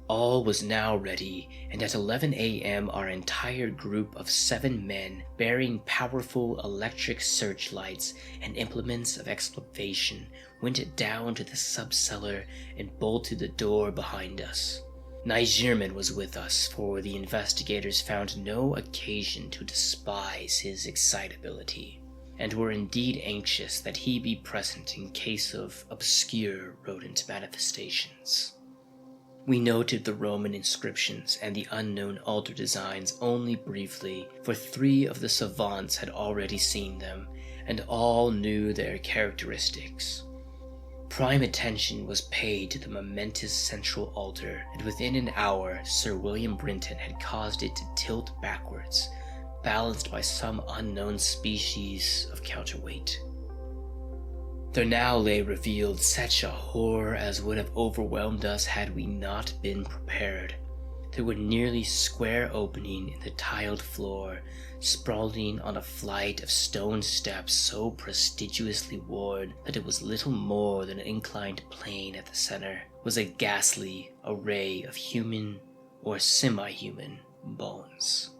All was now ready, and at 11 a.m. our entire group of 7 men, bearing powerful electric searchlights and implements of excavation, went down to the sub-cellar and bolted the door behind us. Nigerman was with us, for the investigators found no occasion to despise his excitability, and were indeed anxious that he be present in case of obscure rodent manifestations. We noted the Roman inscriptions and the unknown altar designs only briefly, for 3 of the savants had already seen them, and all knew their characteristics. Prime attention was paid to the momentous central altar, and within an hour Sir William Brinton had caused it to tilt backwards, balanced by some unknown species of counterweight. There now lay revealed such a horror as would have overwhelmed us had we not been prepared. There were nearly square opening in the tiled floor, sprawling on a flight of stone steps so prodigiously worn that it was little more than an inclined plane at the center, was a ghastly array of human or semi-human bones.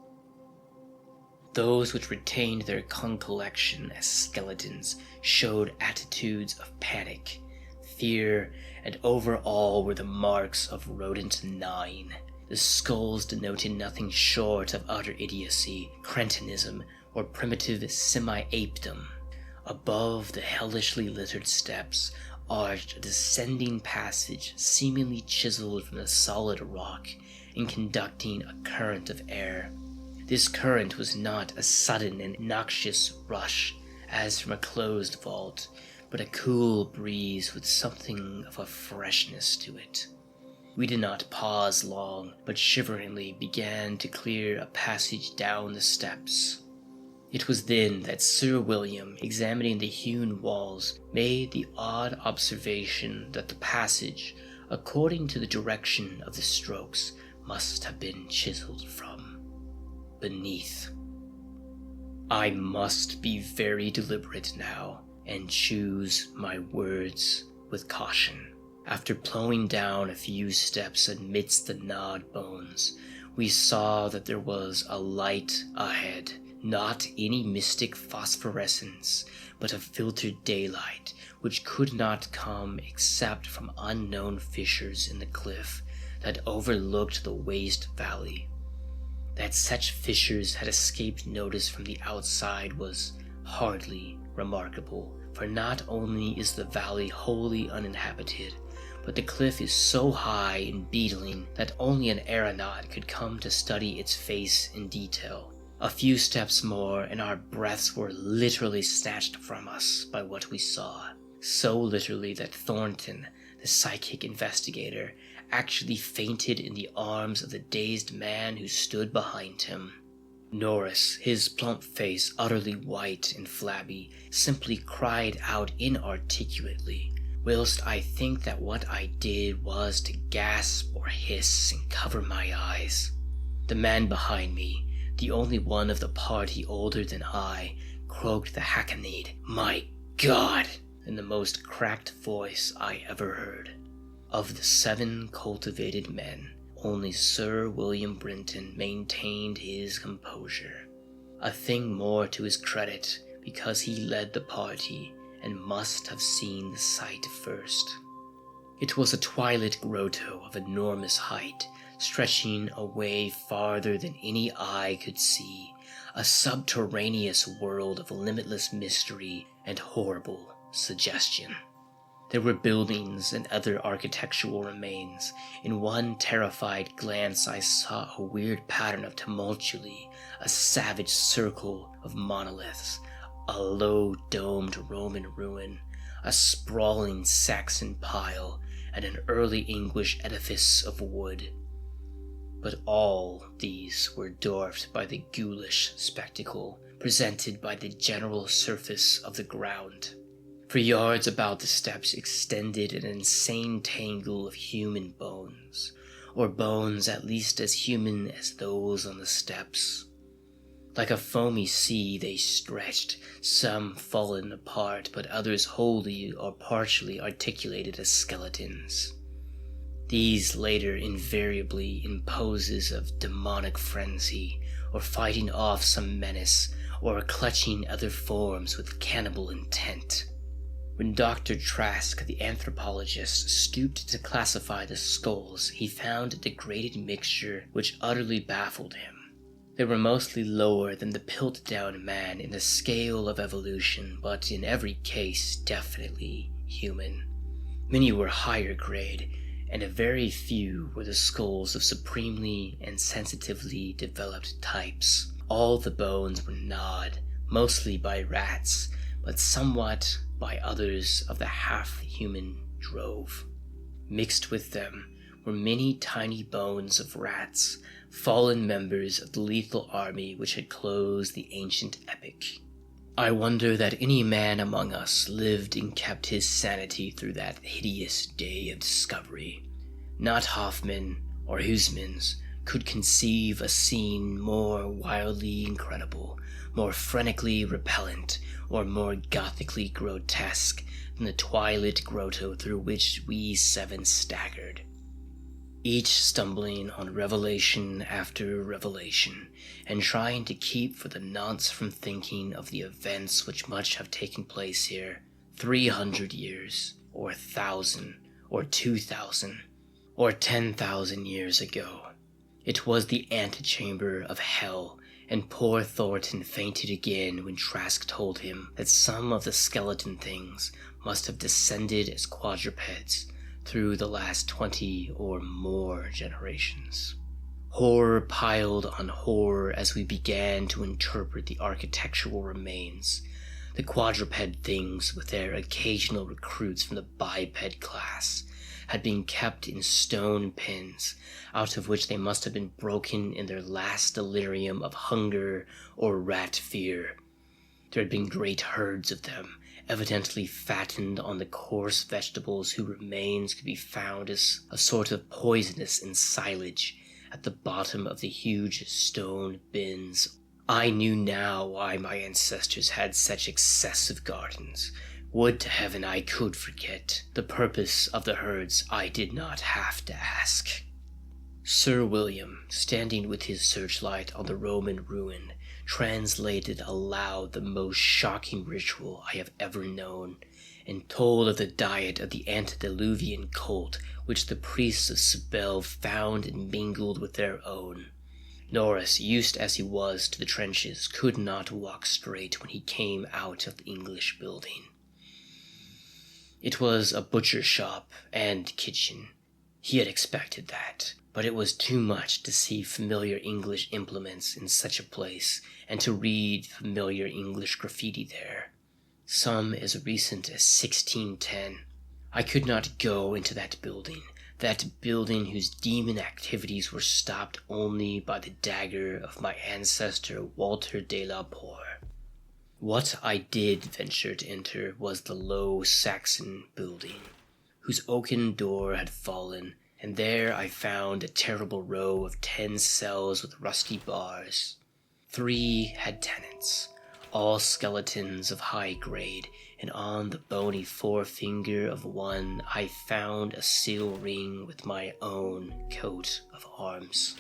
Those which retained their concollection as skeletons showed attitudes of panic, fear, and over all were the marks of rodent gnawing. The skulls denoted nothing short of utter idiocy, cretinism, or primitive semi-apedom. Above the hellishly littered steps arched a descending passage seemingly chiseled from the solid rock and conducting a current of air. This current was not a sudden and noxious rush, as from a closed vault, but a cool breeze with something of a freshness to it. We did not pause long, but shiveringly began to clear a passage down the steps. It was then that Sir William, examining the hewn walls, made the odd observation that the passage, according to the direction of the strokes, must have been chiseled from beneath. I must be very deliberate now, and choose my words with caution. After plowing down a few steps amidst the gnawed bones, we saw that there was a light ahead, not any mystic phosphorescence, but a filtered daylight, which could not come except from unknown fissures in the cliff that overlooked the waste valley. That such fissures had escaped notice from the outside was hardly remarkable, for not only is the valley wholly uninhabited, but the cliff is so high and beetling that only an aeronaut could come to study its face in detail. A few steps more, and our breaths were literally snatched from us by what we saw, so literally that Thornton, the psychic investigator, actually fainted in the arms of the dazed man who stood behind him. Norris, his plump face utterly white and flabby, simply cried out inarticulately, whilst I think that what I did was to gasp or hiss and cover my eyes. The man behind me, the only one of the party older than I, croaked the hackneyed, "My God!" in the most cracked voice I ever heard. Of the 7 cultivated men, only Sir William Brinton maintained his composure, a thing more to his credit because he led the party and must have seen the sight first. It was a twilit grotto of enormous height, stretching away farther than any eye could see, a subterraneous world of limitless mystery and horrible suggestion. There were buildings and other architectural remains. In one terrified glance I saw a weird pattern of tumultuary, a savage circle of monoliths, a low domed Roman ruin, a sprawling Saxon pile, and an early English edifice of wood. But all these were dwarfed by the ghoulish spectacle presented by the general surface of the ground. For yards about the steps extended an insane tangle of human bones, or bones at least as human as those on the steps. Like a foamy sea they stretched, some fallen apart, but others wholly or partially articulated as skeletons. These later invariably in poses of demonic frenzy, or fighting off some menace, or clutching other forms with cannibal intent. When Dr. Trask, the anthropologist, stooped to classify the skulls, he found a degraded mixture which utterly baffled him. They were mostly lower than the piltdown man in the scale of evolution, but in every case definitely human. Many were higher grade, and a very few were the skulls of supremely and sensitively developed types. All the bones were gnawed, mostly by rats, but somewhat by others of the half-human drove. Mixed with them were many tiny bones of rats, fallen members of the lethal army which had closed the ancient epic. I wonder that any man among us lived and kept his sanity through that hideous day of discovery. Not Hoffman or Huysmans could conceive a scene more wildly incredible, more frenetically repellent, or more gothically grotesque than the twilit grotto through which we 7 staggered, each stumbling on revelation after revelation, and trying to keep for the nonce from thinking of the events which must have taken place here 300 years, or 1,000, or 2,000, or 10,000 years ago. It was the antechamber of hell, and poor Thornton fainted again when Trask told him that some of the skeleton things must have descended as quadrupeds through the last 20 or more generations. Horror piled on horror as we began to interpret the architectural remains. The quadruped things, with their occasional recruits from the biped class, had been kept in stone pens, out of which they must have been broken in their last delirium of hunger or rat fear. There had been great herds of them, evidently fattened on the coarse vegetables whose remains could be found as a sort of poisonous ensilage at the bottom of the huge stone bins. I knew now why my ancestors had such excessive gardens. Would to heaven I could forget. The purpose of the herds I did not have to ask. Sir William, standing with his searchlight on the Roman ruin, translated aloud the most shocking ritual I have ever known, and told of the diet of the antediluvian cult which the priests of Cybele found and mingled with their own. Norris, used as he was to the trenches, could not walk straight when he came out of the English building. It was a butcher's shop and kitchen. He had expected that, but it was too much to see familiar English implements in such a place and to read familiar English graffiti there, some as recent as 1610. I could not go into that building whose demon activities were stopped only by the dagger of my ancestor Walter de la Poer. What I did venture to enter was the low Saxon building, whose oaken door had fallen, and there I found a terrible row of 10 cells with rusty bars. 3 had tenants, all skeletons of high grade, and on the bony forefinger of one I found a seal ring with my own coat of arms.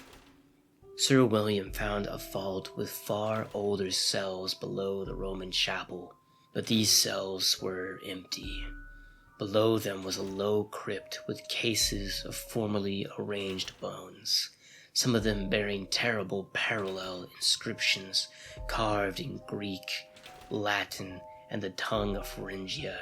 Sir William found a vault with far older cells below the Roman chapel, but these cells were empty. Below them was a low crypt with cases of formerly arranged bones, some of them bearing terrible parallel inscriptions carved in Greek, Latin, and the tongue of Phrygia.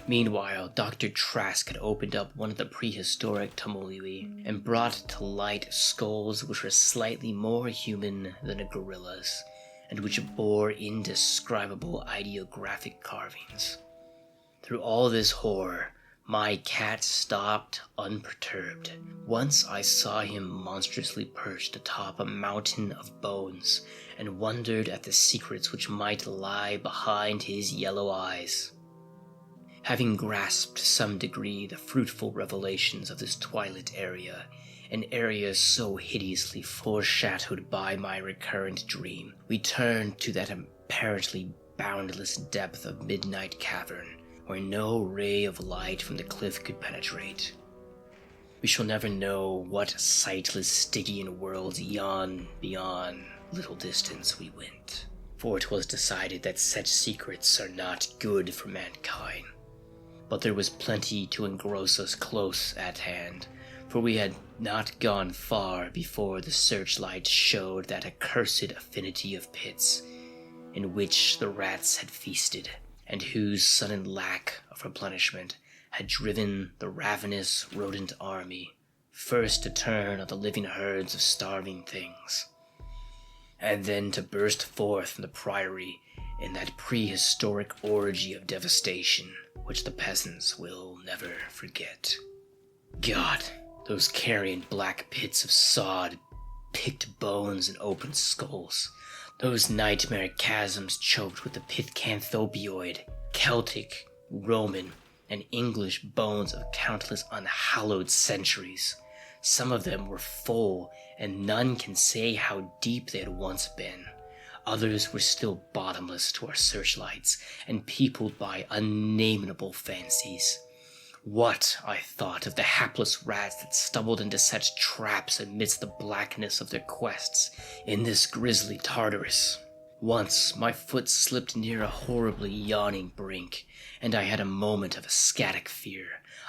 Meanwhile, Dr. Trask had opened up one of the prehistoric tumuli and brought to light skulls which were slightly more human than a gorilla's, and which bore indescribable ideographic carvings. Through all this horror, my cat stopped unperturbed. Once I saw him monstrously perched atop a mountain of bones and wondered at the secrets which might lie behind his yellow eyes. Having grasped to some degree the fruitful revelations of this twilight area, an area so hideously foreshadowed by my recurrent dream, we turned to that apparently boundless depth of Midnight Cavern, where no ray of light from the cliff could penetrate. We shall never know what sightless Stygian worlds yawn beyond little distance we went, for it was decided that such secrets are not good for mankind. But there was plenty to engross us close at hand, for we had not gone far before the searchlight showed that accursed affinity of pits, in which the rats had feasted, and whose sudden lack of replenishment had driven the ravenous rodent army first to turn on the living herds of starving things, and then to burst forth from the priory in that prehistoric orgy of devastation which the peasants will never forget. God, those carrion black pits of sod, picked bones and open skulls, those nightmare chasms choked with the Pithecanthropioid, Celtic, Roman, and English bones of countless unhallowed centuries. Some of them were full, and none can say how deep they had once been. Others were still bottomless to our searchlights, and peopled by unnamable fancies. What, I thought, of the hapless rats that stumbled into such traps amidst the blackness of their quests in this grisly Tartarus? Once my foot slipped near a horribly yawning brink, and I had a moment of ecstatic fear.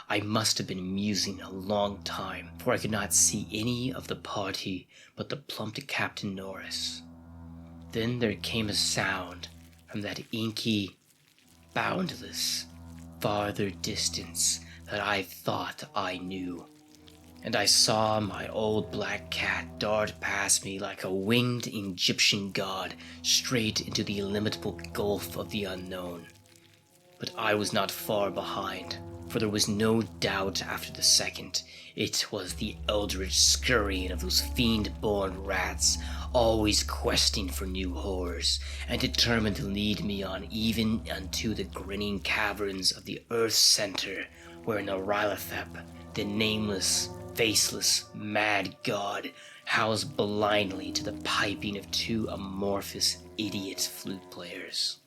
I must have been musing a long time, for I could not see any of the party but the plump Captain Norris. Then there came a sound from that inky, boundless, farther distance that I thought I knew, and I saw my old black cat dart past me like a winged Egyptian god straight into the illimitable gulf of the unknown. But I was not far behind, for there was no doubt after the second. It was the eldritch scurrying of those fiend-born rats, always questing for new horrors, and determined to lead me on even unto the grinning caverns of the earth's center, where Nyarlathotep, the nameless, faceless, mad god, housed blindly to the piping of 2 amorphous idiot flute players.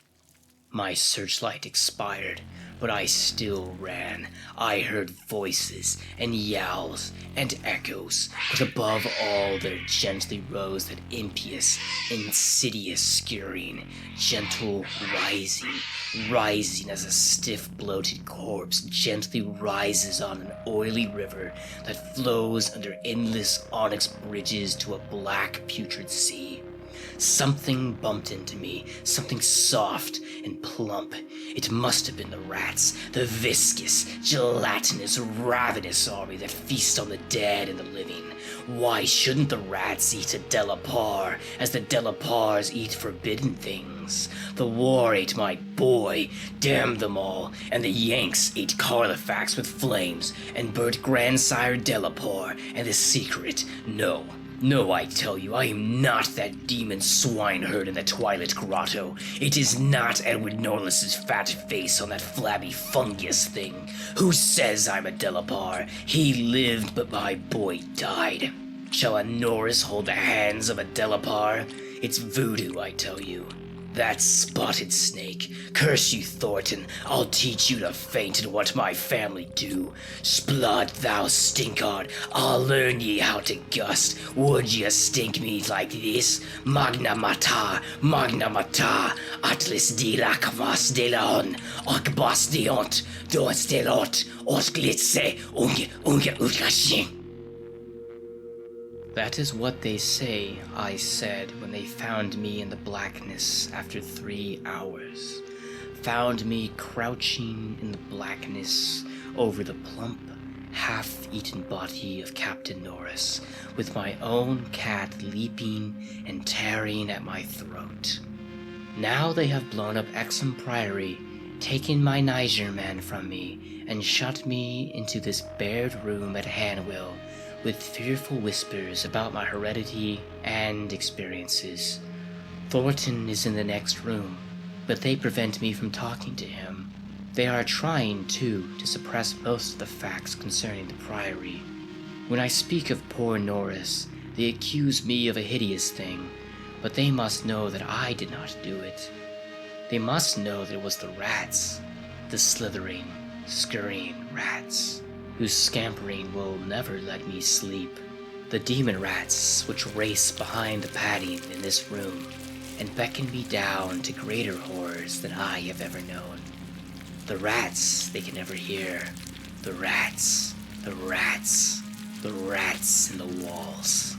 My searchlight expired, but I still ran. I heard voices and yowls and echoes, but above all there gently rose that impious, insidious scurrying, gentle rising as a stiff, bloated corpse gently rises on an oily river that flows under endless onyx bridges to a black, putrid sea. Something bumped into me, something soft and plump. It must have been the rats, the viscous, gelatinous, ravenous army that feast on the dead and the living. Why shouldn't the rats eat a Delapar, as the Delapars eat forbidden things? The war ate my boy, damn them all, and the Yanks ate Carlifax with flames, and burnt grandsire Delapar, and the secret, No, I tell you, I am not that demon swineherd in the Twilight Grotto. It is not Edward Norlis's fat face on that flabby fungus thing. Who says I'm a Delapar? He lived, but my boy died. Shall a Norris hold the hands of a Delapar? It's voodoo, I tell you. That spotted snake. Curse you, Thornton. I'll teach you to faint in what my family do. Splud, thou stinkard. I'll learn ye how to gust. Would ye stink me like this? Magna Mater, Atlas de la Kavas de Laon, Akbas deont, Dons de lot, Osglitse, unge Ulgashin. That is what they say, I said, when they found me in the blackness after 3 hours. Found me crouching in the blackness over the plump, half-eaten body of Captain Norris, with my own cat leaping and tearing at my throat. Now they have blown up Exham Priory, taken my Niger man from me, and shut me into this bared room at Hanwell, with fearful whispers about my heredity and experiences. Thornton is in the next room, but they prevent me from talking to him. They are trying, too, to suppress most of the facts concerning the Priory. When I speak of poor Norris, they accuse me of a hideous thing, but they must know that I did not do it. They must know that it was the rats, the slithering, scurrying rats, whose scampering will never let me sleep. The demon rats which race behind the padding in this room and beckon me down to greater horrors than I have ever known. The rats they can never hear. The rats, the rats, the rats in the walls.